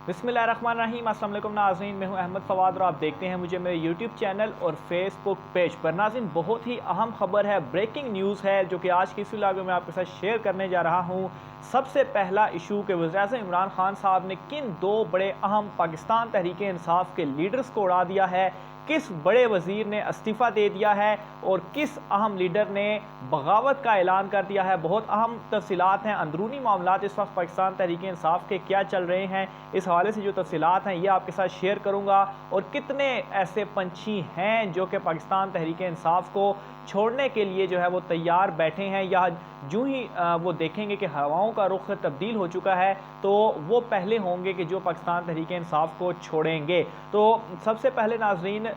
बिस्मिल्लाहिर्रहमानिर्रहीम। अस्सलाम वालेकुम नाज़रीन, मैं हूं अहमद फवाद और आप देखते हैं मुझे मेरे यूट्यूब चैनल और फेसबुक पेज पर। नाज़रीन, बहुत ही अहम खबर है, ब्रेकिंग न्यूज़ है जो कि आज की इस व्लॉग में मैं आपके साथ शेयर करने जा रहा हूं। सबसे पहला इशू के वज़ीर-ए-आज़म इमरान खान साहब ने किन दो बड़े अहम पाकिस्तान तहरीक इंसाफ के लीडर्स को उड़ा दिया है, किस बड़े वज़ीर ने इस्तीफ़ा दे दिया है और किस अहम लीडर ने बगावत का ऐलान कर दिया है। बहुत अहम तफसीलात हैं, अंदरूनी मामलात इस वक्त पाकिस्तान तहरीक इंसाफ के क्या चल रहे हैं, इस हवाले से जो तफसीलात हैं ये आपके साथ शेयर करूँगा। और कितने ऐसे पंछी हैं जो कि पाकिस्तान तहरीक इंसाफ को छोड़ने के लिए जो है वो तैयार बैठे हैं, या जो ही वो देखेंगे कि हवाओं का रुख तब्दील हो चुका है तो वो पहले होंगे कि जो पाकिस्तान तहरीक इंसाफ को छोड़ेंगे। तो सबसे पहले नाजरीन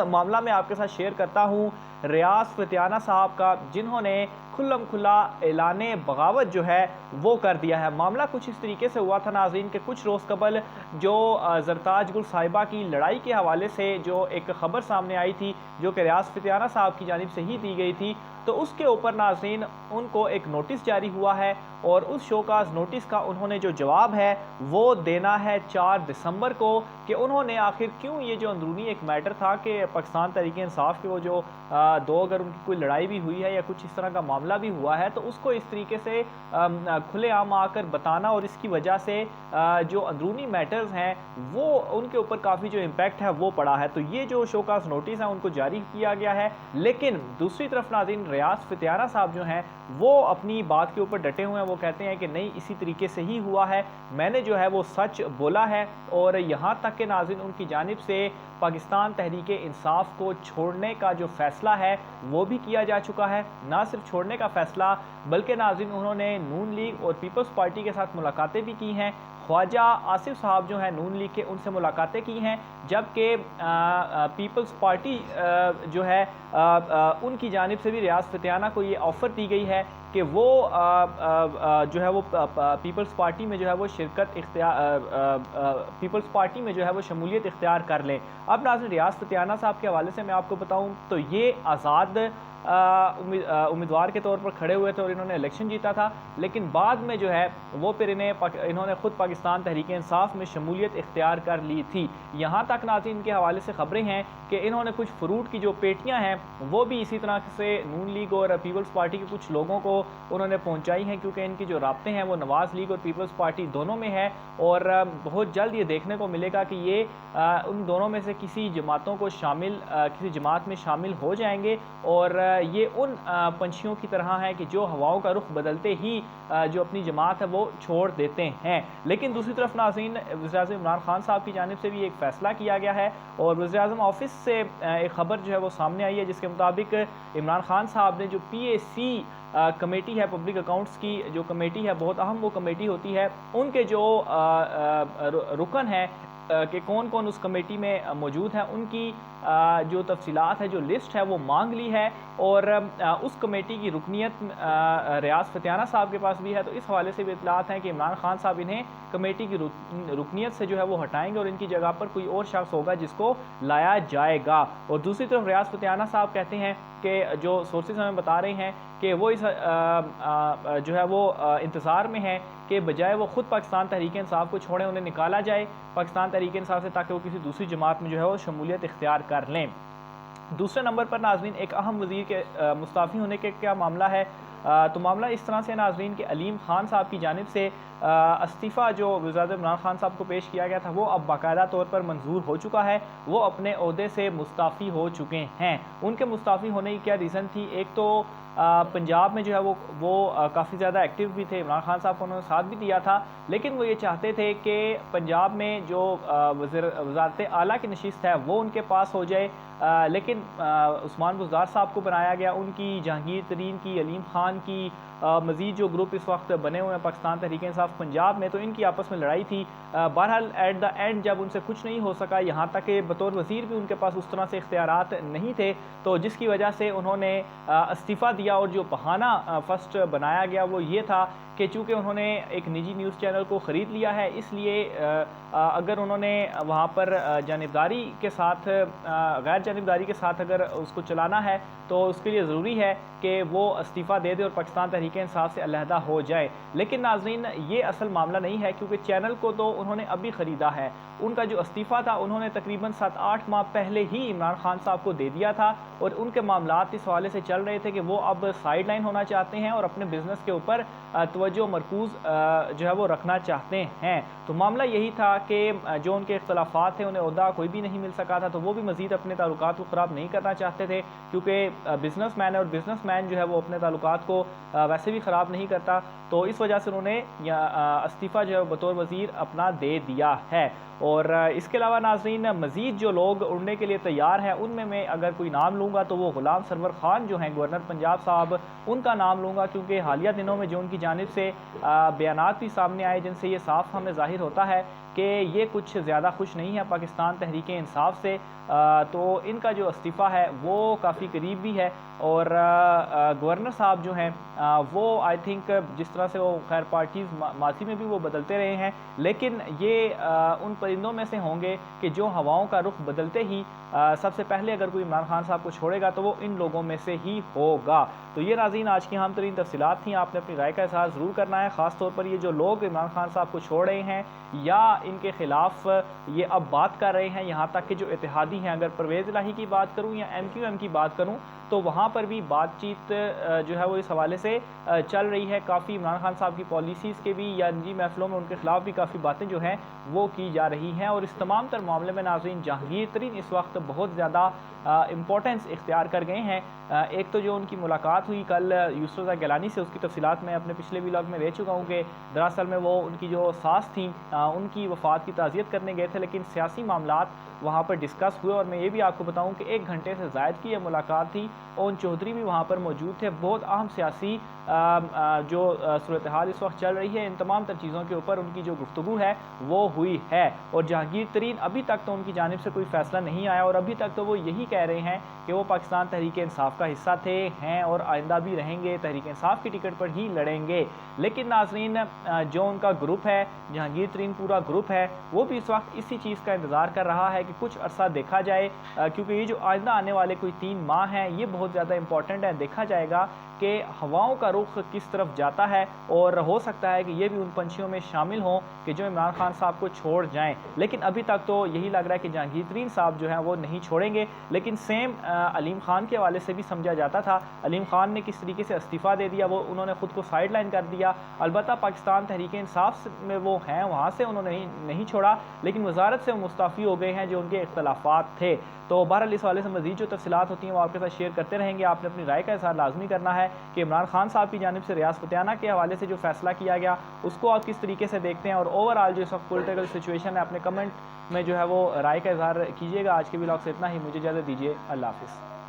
मामला मैं आपके साथ शेयर करता हूँ रियाज फतियाना साहब का, जिन्होंने खुल्लम खुला ऐलाने बगावत जो है वो कर दिया है। मामला कुछ इस तरीके से हुआ था नाज़रीन के कुछ रोज़ कबल जो ज़रताज गुल साहिबा की लड़ाई के हवाले से जो एक ख़बर सामने आई थी, जो कि रियाज फतियाना साहब की जानिब से ही दी गई थी, तो उसके ऊपर नाज़रीन उनको एक नोटिस जारी हुआ है और उस शोकाज नोटिस का उन्होंने जो जवाब है वो देना है 4 दिसंबर को, कि उन्होंने आखिर क्यों ये जो अंदरूनी एक मैटर था कि पाकिस्तान तहरीक इंसाफ के वो जो दो अगर उनकी कोई लड़ाई भी हुई है या कुछ इस तरह का मामला भी हुआ है तो उसको इस तरीके से खुलेआम आकर बताना, और इसकी वजह से जो अंदरूनी मैटर्स हैं वो उनके ऊपर काफ़ी जो इम्पैक्ट है वो पड़ा है। तो ये जो शोकाज नोटिस है उनको जारी किया गया है। लेकिन दूसरी तरफ नाज़रीन रियाज फतियाना साहब जो हैं वो अपनी बात के ऊपर डटे हुए हैं। वो कहते हैं कि नहीं, इसी तरीके से ही हुआ है, मैंने जो है वो सच बोला है। और यहाँ तक कि नाज़रीन उनकी जानिब से पाकिस्तान तहरीक इंसाफ को छोड़ने का जो फ़ैसला है वो भी किया जा चुका है। ना सिर्फ छोड़ने का फ़ैसला बल्कि नाज़रीन उन्होंने नून लीग और पीपल्स पार्टी के साथ मुलाकातें भी की हैं। ख्वाजा आसिफ साहब जो हैं नून लीग के, उनसे मुलाकातें की हैं, जबकि पीपल्स पार्टी जो है उनकी जानिब से भी रियाज फतियाना को ये ऑफ़र दी गई है कि वो जो है वो पीपल्स पार्टी में जो है वो पीपल्स पार्टी में जो है वो शमूलियत इख्तियार कर लें। अब नाज़रीन रियाज फतियाना साहब के हवाले से मैं आपको बताऊं तो ये आज़ाद उम्मीदवार के तौर पर खड़े हुए थे और इन्होंने इलेक्शन जीता था, लेकिन बाद में जो है वो फिर इन्होंने खुद पाकिस्तान तहरीक इंसाफ में शमूलियत इख्तियार कर ली थी। यहाँ तक नाज़रीन के हवाले से खबरें हैं कि इन्होंने कुछ फ्रूट की जो पेटियाँ हैं वो भी इसी तरह से नून लीग और पीपल्स पार्टी के कुछ लोगों को उन्होंने पहुँचाई हैं, क्योंकि इनकी जो राब्ते हैं वो नवाज़ लीग और पीपल्स पार्टी दोनों में है। और बहुत जल्द ये देखने को मिलेगा कि ये उन दोनों में से किसी जमातों को किसी जमात में शामिल हो जाएंगे। और ये उन पंछियों की तरह है कि जो हवाओं का रुख बदलते ही जो अपनी जमात है वो छोड़ देते हैं। लेकिन दूसरी तरफ नाज़रीन वज़ीर-ए-आज़म इमरान खान साहब की जानिब से भी एक फ़ैसला किया गया है और वज़ीर-ए-आज़म ऑफिस से एक ख़बर जो है वो सामने आई है, जिसके मुताबिक इमरान खान साहब ने जो PAC कमेटी है, पब्लिक अकाउंट्स की जो कमेटी है, बहुत अहम वो कमेटी होती है, उनके जो रुकन है कि कौन कौन उस कमेटी में मौजूद हैं, उनकी जो तफसीलात है, जो लिस्ट है वो मांग ली है। और उस कमेटी की रुकनीत रियाज फतियाना साहब के पास भी है। तो इस हवाले से भी इतलात हैं कि इमरान खान साहब इन्हें कमेटी की रुकनीत से जो है वो हटाएंगे और इनकी जगह पर कोई और शख्स होगा जिसको लाया जाएगा। और दूसरी तरफ रियाज फतियाना साहब कहते हैं कि जो सोर्सेज हमें बता रहे हैं कि वो इस जो है वो इंतज़ार में है कि बजाय वो ख़ुद पाकिस्तान तहरीक इंसाफ को छोड़ें, उन्हें निकाला जाए पाकिस्तान तहरीक इंसाफ से, ताकि वो किसी दूसरी जमात में जो है वो शमूलियत इख्तियार कर लें। दूसरे नंबर पर नाज़रीन एक अहम वज़ीर के मुस्ताफ़ी होने के क्या मामला है। तो मामला इस तरह से नाज़रीन के अलीम खान साहब की जानिब से इस्तीफ़ा जो वज़ीर-ए-आज़म इमरान खान साहब को पेश किया गया था वो अब बाकायदा तौर पर मंजूर हो चुका है। वो अपने ओहदे से मुस्ताफ़ी हो चुके हैं। उनके मुस्ताफ़ी होने की क्या रीज़न थी, एक तो पंजाब में जो है वो काफ़ी ज़्यादा एक्टिव भी थे, इमरान खान साहब को उन्होंने साथ भी दिया था, लेकिन वो ये चाहते थे कि पंजाब में जो वज़ारत आला की नशिस्त है वो उनके पास हो जाए। लेकिन उस्मान बुज़दार साहब को बनाया गया, उनकी, जहांगीर तरीन की, अलीम खान की, मज़ीद जो ग्रुप इस वक्त बने हुए हैं पाकिस्तान तहरीक इंसाफ पंजाब में, तो इनकी आपस में लड़ाई थी। बहरहाल एट द एंड जब उनसे कुछ नहीं हो सका, यहाँ तक कि बतौर वज़ीर भी उनके पास उस तरह से इख्तियारात नहीं थे, तो जिसकी वजह से उन्होंने इस्तीफ़ा दिया दिया और जो बहाना फर्स्ट बनाया गया वो ये था कि चूँकि उन्होंने एक निजी न्यूज़ चैनल को ख़रीद लिया है, इसलिए अगर उन्होंने वहाँ पर जानिबदारी के साथ गैर जानिबदारी के साथ अगर उसको चलाना है तो उसके लिए ज़रूरी है कि वो इस्तीफ़ा दे दे और पाकिस्तान तहरीक इंसाफ से अलहदा हो जाए। लेकिन नाज़रीन, ये असल मामला नहीं है, क्योंकि चैनल को तो उन्होंने अभी ख़रीदा है। उनका जो इस्तीफ़ा था उन्होंने तकरीबन 7-8 माह पहले ही इमरान खान साहब को दे दिया था और उनके मामलात इस हवाले से चल रहे थे कि वो अब साइड लाइन होना चाहते हैं और अपने बिज़नेस के ऊपर तवज्जो मरकूज़ जो है वो रखना चाहते हैं। तो मामला यही था कि जो उनके इख्तलाफात थे, उन्हें ओहदा कोई भी नहीं मिल सका था, तो वो भी मज़ीद अपने ताल्लुकात को ख़राब नहीं करना चाहते थे, क्योंकि बिज़नेसमैन है और बिज़नेसमैन जो है वो अपने ताल्लुकात को वैसे भी ख़राब नहीं करता। तो इस वजह से उन्होंने इस्तीफ़ा जो है बतौर वज़ीर अपना दे दिया है। और इसके अलावा नाज़रीन, मज़ीद जो लोग उड़ने के लिए तैयार हैं उनमें मैं अगर कोई नाम लूँगा तो वो ग़ुलाम सरवर ख़ान जो हैं गवर्नर पंजाब साहब, उनका नाम लूँगा, क्योंकि हालिया दिनों में जो उनकी जानिब से बयानात भी सामने आए जिनसे ये साफ हमें ज़ाहिर होता है कि ये कुछ ज़्यादा खुश नहीं है पाकिस्तान तहरीक इंसाफ से। तो इनका जो इस्तीफ़ा है वो काफ़ी करीब भी है और गवर्नर साहब जो हैं वो आई थिंक जिस तरह से वो खैर पार्टीज़ माजी में भी वो बदलते रहे हैं, लेकिन ये उन परिंदों में से होंगे कि जो हवाओं का रुख बदलते ही सबसे पहले अगर कोई इमरान खान साहब को छोड़ेगा तो वो इन लोगों में से ही होगा। तो ये नाज़रीन आज की अहम तरीन तफसीलात थी। आपने अपनी राय का इज़हार ज़रूर करना है, ख़ास तौर पर ये जो लोग इमरान खान साहब को छोड़ रहे हैं या इनके ख़िलाफ़ ये अब बात कर रहे हैं, यहाँ तक कि जो इत्तेहादी हैं, अगर परवेज़ इलाही की बात करूँ या MQM की बात करूँ तो वहाँ पर भी बातचीत जो है वो इस हवाले से चल रही है। काफ़ी इमरान खान साहब की पॉलिसीज़ के भी या निजी महफ़िलों में उनके ख़िलाफ़ भी काफ़ी बातें जो हैं वो की जा रही हैं। और इस तमाम तर मामले में नाज़रीन जहांगीर तरीन इस वक्त बहुत ज़्यादा इम्पोर्टेंस इख्तियार कर गए हैं। एक तो जो उनकी मुलाकात हुई कल यूसुफ रज़ा गिलानी से, उसकी तफसीलात मैं अपने पिछले व्लॉग में दे चुका हूँ कि दरअसल में वो उनकी जो सास थी उनकी वफ़ात की ताज़ियत करने गए थे, लेकिन सियासी मामलात वहाँ पर डिस्कस हुए। और मैं ये भी आपको बताऊँ कि 1 घंटे से ज़ायद की यह मुलाकात थी। ओन चौधरी भी वहाँ पर मौजूद थे। बहुत अहम सियासी जो सूरत हाल इस वक्त चल रही है, इन तमाम तर चीज़ों के ऊपर उनकी जो गुफ्तगू है वो हुई है। और जहांगीर तरीन अभी तक तो उनकी जानिब से कोई फ़ैसला नहीं आया और अभी तक तो वो यही कह रहे हैं कि वो पाकिस्तान तहरीक इंसाफ का हिस्सा थे, हैं और आइंदा भी रहेंगे, तहरीक इंसाफ की टिकट पर ही लड़ेंगे। लेकिन नाज़रीन, जो उनका ग्रुप है, जहांगीर तरीन पूरा ग्रुप है, वो भी इस वक्त इसी चीज़ का इंतज़ार कर रहा है कि कुछ अरसा देखा जाए, क्योंकि ये जो आइंदा आने वाले कोई 3 माह हैं ये बहुत ज़्यादा इंपॉर्टेंट है। देखा जाएगा कि हवाओं का रुख किस तरफ जाता है और हो सकता है कि ये भी उन पंछियों में शामिल हों कि जो इमरान खान साहब को छोड़ जाएं। लेकिन अभी तक तो यही लग रहा है कि जहांगीर तरीन साहब जो हैं वो नहीं छोड़ेंगे। लेकिन सेम अलीम खान के हवाले से भी समझा जाता था। अलीम खान ने किस तरीके से इस्तीफ़ा दे दिया, वो उन्होंने ख़ुद को साइड लाइन कर दिया। अलबत्ता पाकिस्तान तहरीक इंसाफ में वो हैं, वहाँ से उन्होंने नहीं छोड़ा, लेकिन वजारत से वो मुस्तफ़ी हो गए हैं जो उनके इख्तलाफात थे। तो बहरहाल इस हवाले से मज़ीद जो तफसीलात होती हैं वो आपके साथ शेयर करते रहेंगे। आपने अपनी राय का इज़हार लाजमी करना है कि इमरान खान साहब की जानिब से रियासत फतेहाना के हवाले से जो फैसला किया गया उसको आप किस तरीके से देखते हैं और ओवरऑल जो इस वक्त पॉलिटिकल सिचुएशन है अपने कमेंट में जो है वो राय का इज़हार कीजिएगा। आज के व्लॉग से इतना ही, मुझे इजाज़त दीजिए। अल्लाह हाफ़िज़।